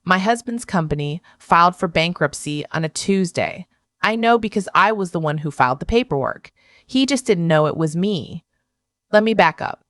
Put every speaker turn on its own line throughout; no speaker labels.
My husband's company filed for bankruptcy on a Tuesday. I know because I was the one who filed the paperwork. He just didn't know it was me. Let me back up.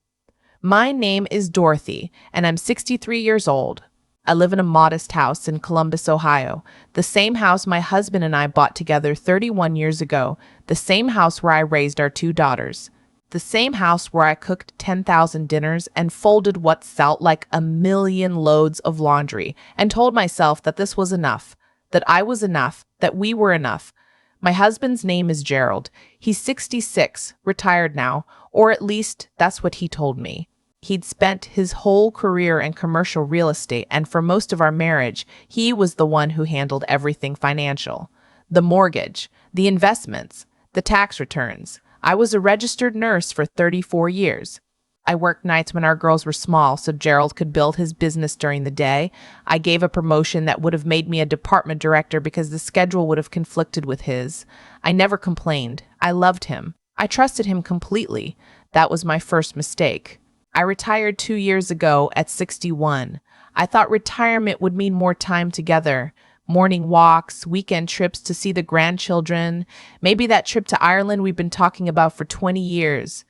My name is Dorothy, and I'm 63 years old. I live in a modest house in Columbus, Ohio, the same house my husband and I bought together 31 years ago, the same house where I raised our 2 daughters, the same house where I cooked 10,000 dinners and folded what felt like a million loads of laundry and told myself that this was enough, that I was enough, that we were enough. My husband's name is Gerald. He's 66, retired now, or at least that's what he told me. He'd spent his whole career in commercial real estate, and for most of our marriage, he was the one who handled everything financial. The mortgage, the investments, the tax returns. I was a registered nurse for 34 years. I worked nights when our girls were small so Gerald could build his business during the day. I gave a promotion that would have made me a department director because the schedule would have conflicted with his. I never complained. I loved him. I trusted him completely. That was my first mistake. I retired 2 years ago at 61. I thought retirement would mean more time together. Morning walks, weekend trips to see the grandchildren, maybe that trip to Ireland we've been talking about for 20 years.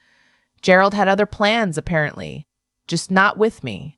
Gerald had other plans, apparently, just not with me.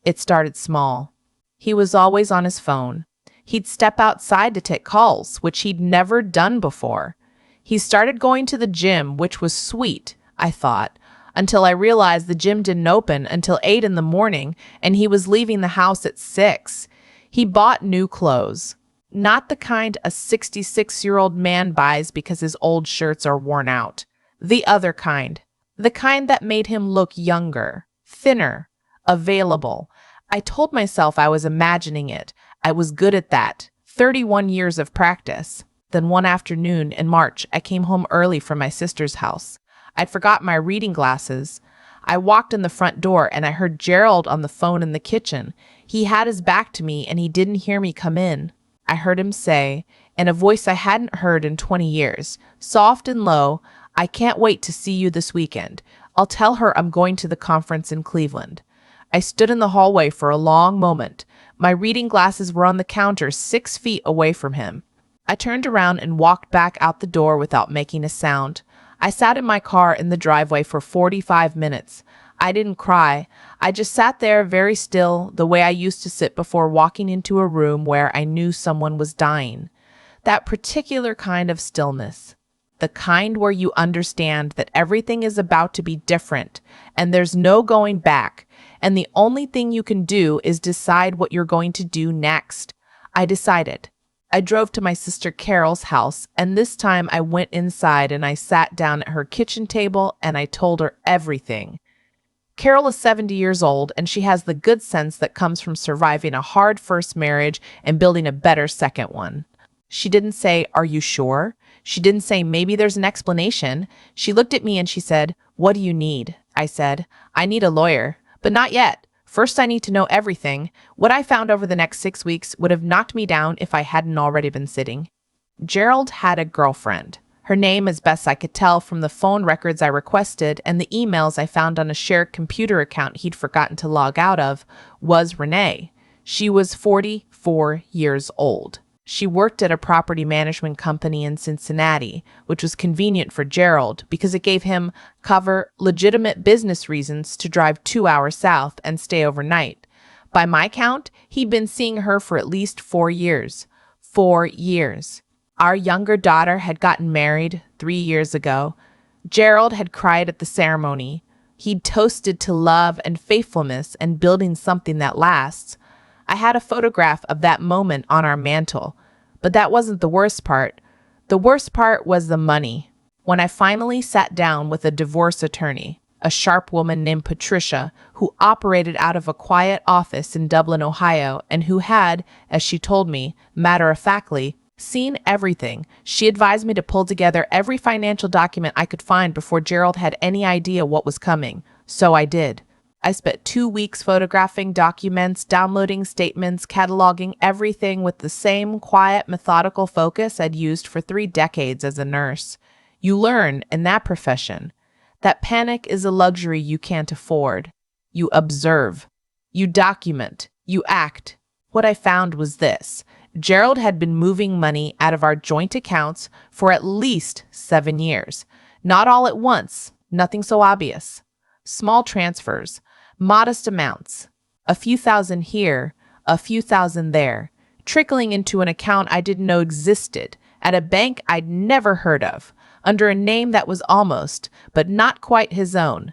It started small. He was always on his phone. He'd step outside to take calls, which he'd never done before. He started going to the gym, which was sweet, I thought, until I realized the gym didn't open until 8 in the morning and he was leaving the house at 6. He bought new clothes, not the kind a 66-year-old man buys because his old shirts are worn out. The other kind, the kind that made him look younger, thinner, available. I told myself I was imagining it. I was good at that. 31 years of practice. Then one afternoon in March, I came home early from my sister's house. I'd forgot my reading glasses. I walked in the front door and I heard Gerald on the phone in the kitchen. He had his back to me and he didn't hear me come in. I heard him say, in a voice I hadn't heard in 20 years, soft and low, "I can't wait to see you this weekend. I'll tell her I'm going to the conference in Cleveland." I stood in the hallway for a long moment. My reading glasses were on the counter 6 feet away from him. I turned around and walked back out the door without making a sound. I sat in my car in the driveway for 45 minutes. I didn't cry. I just sat there very still, the way I used to sit before walking into a room where I knew someone was dying. That particular kind of stillness. The kind where you understand that everything is about to be different and there's no going back, and the only thing you can do is decide what you're going to do next. I decided. I drove to my sister Carol's house, and this time I went inside and I sat down at her kitchen table and I told her everything. Carol is 70 years old, and she has the good sense that comes from surviving a hard first marriage and building a better second one. She didn't say, "Are you sure?" She didn't say, "Maybe there's an explanation." She looked at me and she said, "What do you need?" I said, "I need a lawyer, but not yet. First, I need to know everything. What I found over the next 6 weeks would have knocked me down if I hadn't already been sitting." Gerald had a girlfriend. Her name, as best I could tell from the phone records I requested and the emails I found on a shared computer account he'd forgotten to log out of, was Renee. She was 44 years old. She worked at a property management company in Cincinnati, which was convenient for Gerald because it gave him legitimate business reasons to drive 2 hours south and stay overnight. By my count, he'd been seeing her for at least 4 years. 4 years. Our younger daughter had gotten married 3 years ago. Gerald had cried at the ceremony. He'd toasted to love and faithfulness and building something that lasts. I had a photograph of that moment on our mantle, but that wasn't the worst part. The worst part was the money. When I finally sat down with a divorce attorney, a sharp woman named Patricia, who operated out of a quiet office in Dublin, Ohio, and who had, as she told me, matter-of-factly, seen everything. She advised me to pull together every financial document I could find before Gerald had any idea what was coming. So I did. I spent 2 weeks photographing documents, downloading statements, cataloging everything with the same quiet, methodical focus I'd used for 3 decades as a nurse. You learn in that profession that panic is a luxury you can't afford. You observe. You document. You act. What I found was this. Gerald had been moving money out of our joint accounts for at least 7 years. Not all at once, nothing so obvious. Small transfers, modest amounts, a few thousand here, a few thousand there, trickling into an account I didn't know existed, at a bank I'd never heard of, under a name that was almost, but not quite his own.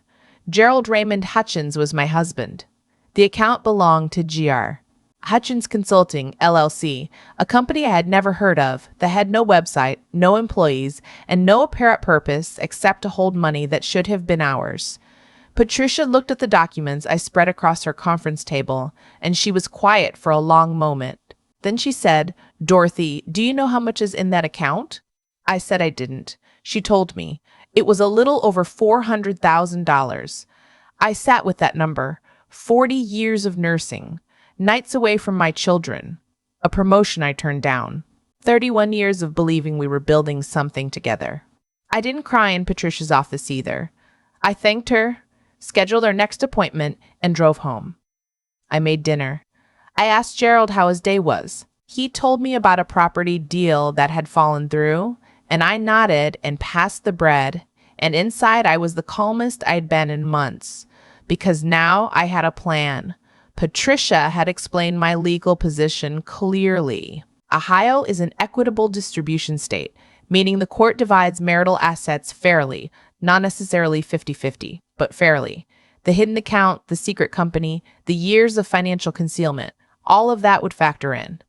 Gerald Raymond Hutchins was my husband. The account belonged to GR. Hutchins Consulting, LLC, a company I had never heard of that had no website, no employees, and no apparent purpose except to hold money that should have been ours. Patricia looked at the documents I spread across her conference table, and she was quiet for a long moment. Then she said, "Dorothy, do you know how much is in that account?" I said I didn't. She told me. It was a little over $400,000. I sat with that number. 40 years of nursing. Nights away from my children. A promotion I turned down. 31 years of believing we were building something together. I didn't cry in Patricia's office either. I thanked her, scheduled our next appointment, and drove home. I made dinner. I asked Gerald how his day was. He told me about a property deal that had fallen through, and I nodded and passed the bread, and inside I was the calmest I'd been in months, because now I had a plan. Patricia had explained my legal position clearly. Ohio is an equitable distribution state, meaning the court divides marital assets fairly, not necessarily 50-50, but fairly. The hidden account, the secret company, the years of financial concealment, all of that would factor in.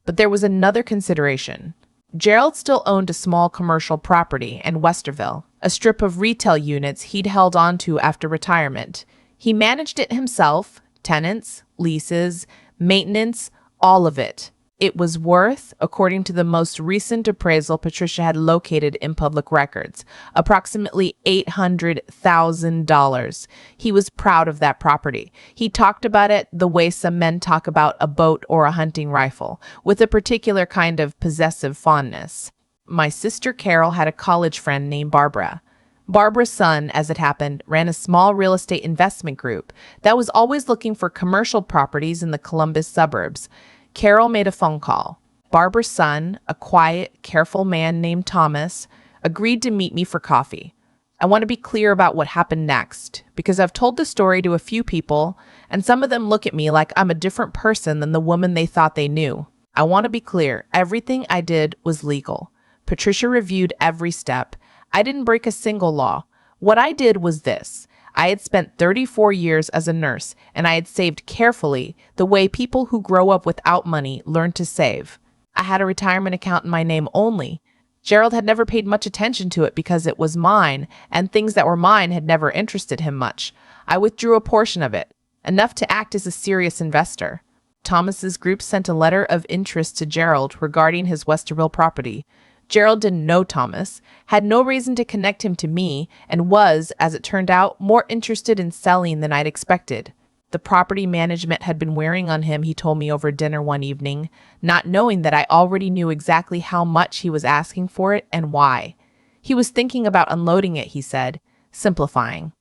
But there was another consideration. Gerald still owned a small commercial property in Westerville, a strip of retail units he'd held onto after retirement. He managed it himself, tenants, leases, maintenance, all of it. It was worth, according to the most recent appraisal Patricia had located in public records, approximately $800,000. He was proud of that property. He talked about it the way some men talk about a boat or a hunting rifle, with a particular kind of possessive fondness. My sister Carol had a college friend named Barbara. Barbara's son, as it happened, ran a small real estate investment group that was always looking for commercial properties in the Columbus suburbs. Carol made a phone call. Barbara's son, a quiet, careful man named Thomas, agreed to meet me for coffee. I want to be clear about what happened next, because I've told the story to a few people, and some of them look at me like I'm a different person than the woman they thought they knew. I want to be clear. Everything I did was legal. Patricia reviewed every step. I didn't break a single law. What I did was this. I had spent 34 years as a nurse, and I had saved carefully the way people who grow up without money learn to save. I had a retirement account in my name only. Gerald had never paid much attention to it because it was mine, and things that were mine had never interested him much. I withdrew a portion of it, enough to act as a serious investor. Thomas's group sent a letter of interest to Gerald regarding his Westerville property. Gerald didn't know Thomas, had no reason to connect him to me, and was, as it turned out, more interested in selling than I'd expected. The property management had been wearing on him, he told me over dinner one evening, not knowing that I already knew exactly how much he was asking for it and why. He was thinking about unloading it, he said, simplifying.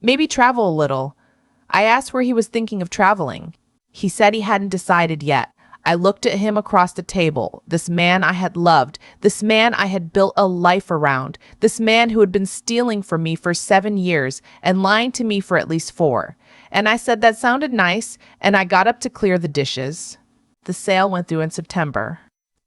Maybe travel a little. I asked where he was thinking of traveling. He said he hadn't decided yet. I looked at him across the table, this man I had loved, this man I had built a life around, this man who had been stealing from me for 7 years and lying to me for at least 4. And I said that sounded nice, and I got up to clear the dishes. The sale went through in September.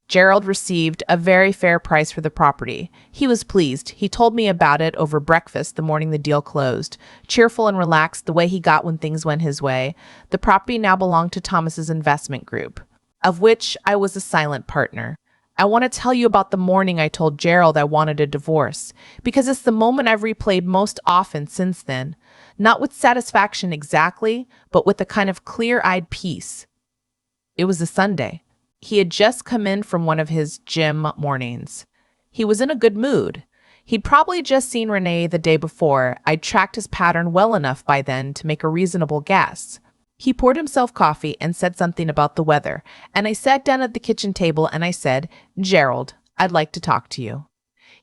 Gerald received a very fair price for the property. He was pleased. He told me about it over breakfast the morning the deal closed, cheerful and relaxed the way he got when things went his way. The property now belonged to Thomas's investment group, of which I was a silent partner. I want to tell you about the morning I told Gerald I wanted a divorce, because it's the moment I've replayed most often since then, not with satisfaction exactly, but with a kind of clear-eyed peace. It was a Sunday. He had just come in from one of his gym mornings. He was in a good mood. He'd probably just seen Renee the day before. I'd tracked his pattern well enough by then to make a reasonable guess. He poured himself coffee and said something about the weather, and I sat down at the kitchen table and I said, "Gerald, I'd like to talk to you."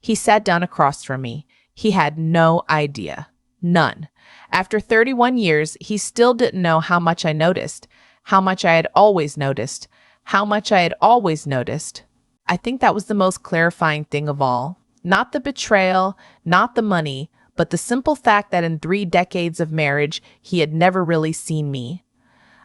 He sat down across from me. He had no idea. None. After 31 years, he still didn't know how much I noticed, how much I had always noticed, how much I had always noticed. I think that was the most clarifying thing of all. Not the betrayal, not the money, but the simple fact that in 3 decades of marriage, he had never really seen me.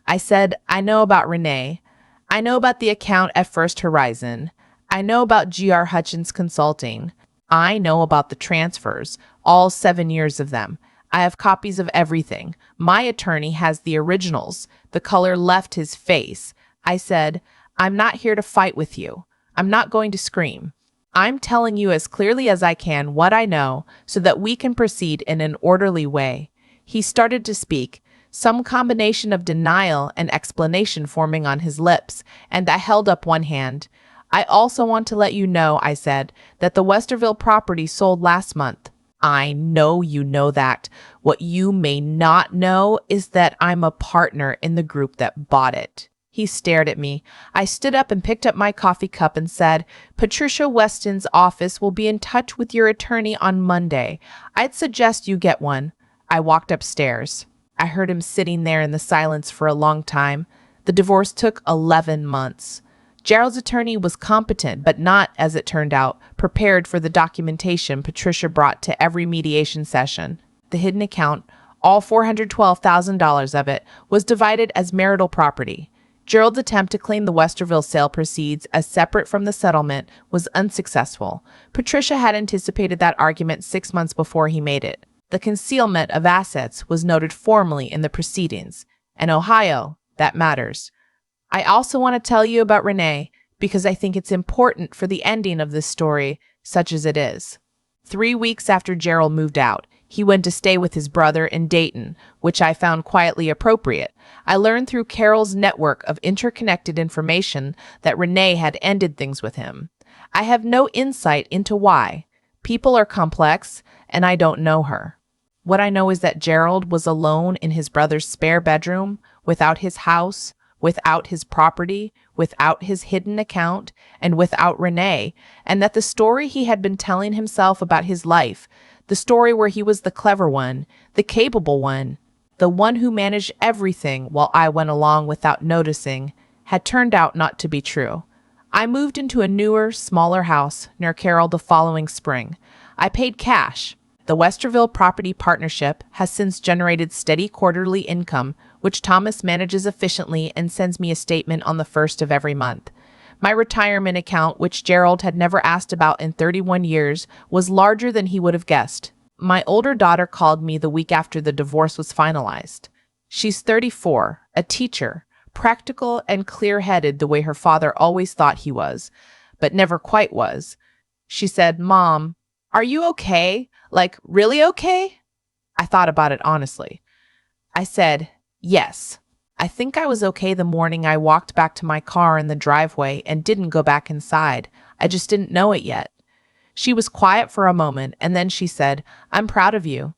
I said, I know about Renee. I know about the account at First Horizon. I know about G.R. Hutchins Consulting. I know about the transfers, all 7 years of them. I have copies of everything. My attorney has the originals. The color left his face. I said, I'm not here to fight with you. I'm not going to scream. I'm telling you as clearly as I can what I know so that we can proceed in an orderly way. He started to speak, some combination of denial and explanation forming on his lips, and I held up one hand. I also want to let you know, I said, that the Westerville property sold last month. I know you know that. What you may not know is that I'm a partner in the group that bought it. He stared at me. I stood up and picked up my coffee cup and said, Patricia Weston's office will be in touch with your attorney on Monday. I'd suggest you get one. I walked upstairs. I heard him sitting there in the silence for a long time. The divorce took 11 months. Gerald's attorney was competent, but not, as it turned out, prepared for the documentation Patricia brought to every mediation session. The hidden account, all $412,000 of it, was divided as marital property. Gerald's attempt to claim the Westerville sale proceeds as separate from the settlement was unsuccessful. Patricia had anticipated that argument 6 months before he made it. The concealment of assets was noted formally in the proceedings. And Ohio, that matters. I also want to tell you about Renee because I think it's important for the ending of this story, such as it is. 3 weeks after Gerald moved out, he went to stay with his brother in Dayton, which I found quietly appropriate. I learned through Carol's network of interconnected information that Renee had ended things with him. I have no insight into why. People are complex, and I don't know her. What I know is that Gerald was alone in his brother's spare bedroom, without his house, without his property, without his hidden account, and without Renee, and that the story he had been telling himself about his life, the story where he was the clever one, the capable one, the one who managed everything while I went along without noticing, had turned out not to be true. I moved into a newer, smaller house near Carol the following spring. I paid cash. The Westerville Property Partnership has since generated steady quarterly income, which Thomas manages efficiently and sends me a statement on the 1st of every month. My retirement account, which Gerald had never asked about in 31 years, was larger than he would have guessed. My older daughter called me the week after the divorce was finalized. She's 34, a teacher, practical and clear-headed the way her father always thought he was, but never quite was. She said, Mom, are you okay? Like, really okay? I thought about it honestly. I said, yes. I think I was okay the morning I walked back to my car in the driveway and didn't go back inside. I just didn't know it yet. She was quiet for a moment, and then she said, I'm proud of you.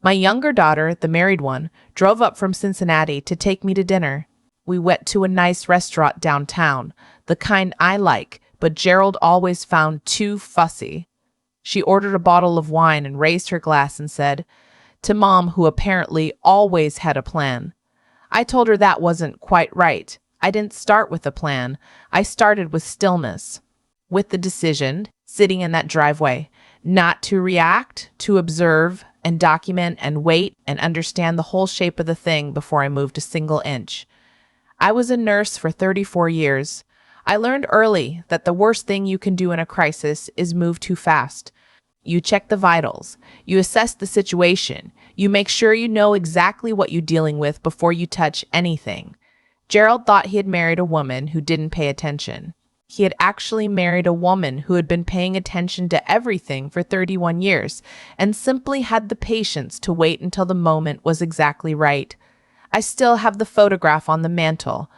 My younger daughter, the married one, drove up from Cincinnati to take me to dinner. We went to a nice restaurant downtown, the kind I like, but Gerald always found too fussy. She ordered a bottle of wine and raised her glass and said, to Mom, who apparently always had a plan. I told her that wasn't quite right. I didn't start with a plan. I started with stillness, with the decision, sitting in that driveway, not to react, to observe and document and wait and understand the whole shape of the thing before I moved a single inch. I was a nurse for 34 years. I learned early that the worst thing you can do in a crisis is move too fast. You check the vitals. You assess the situation. You make sure you know exactly what you're dealing with before you touch anything. Gerald thought he had married a woman who didn't pay attention. He had actually married a woman who had been paying attention to everything for 31 years and simply had the patience to wait until the moment was exactly right. I still have the photograph on the mantle.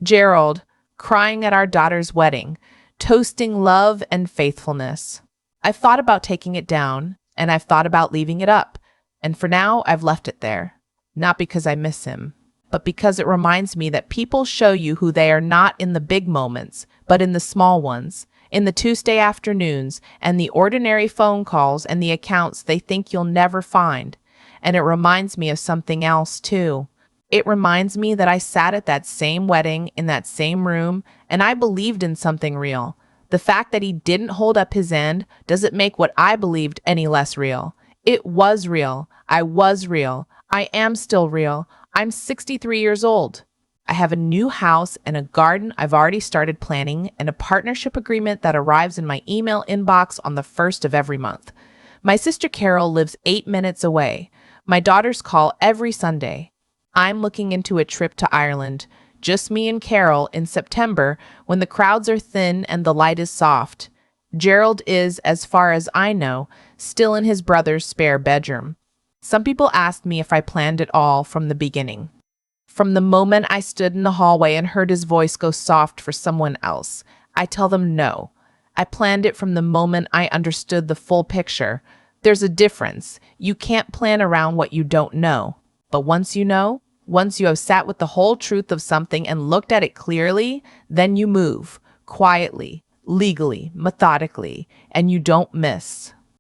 Gerald, crying at our daughter's wedding, toasting love and faithfulness. I've thought about taking it down, and I've thought about leaving it up, and for now I've left it there. Not because I miss him, but because it reminds me that people show you who they are not in the big moments, but in the small ones, in the Tuesday afternoons, and the ordinary phone calls and the accounts they think you'll never find. And it reminds me of something else, too. It reminds me that I sat at that same wedding in that same room and I believed in something real. The fact that he didn't hold up his end doesn't make what I believed any less real. It was real. I was real. I am still real. I'm 63 years old. I have a new house and a garden I've already started planning, and a partnership agreement that arrives in my email inbox on the first of every month. My sister Carol lives 8 minutes away. My daughters call every Sunday. I'm looking into a trip to Ireland, just me and Carol, in September when the crowds are thin and the light is soft. Gerald is, as far as I know, still in his brother's spare bedroom. Some people asked me if I planned it all from the beginning. From the moment I stood in the hallway and heard his voice go soft for someone else, I tell them no. I planned it from the moment I understood the full picture. There's a difference. You can't plan around what you don't know. But once you know, once you have sat with the whole truth of something and looked at it clearly, then you move, quietly, legally, methodically, and you don't miss.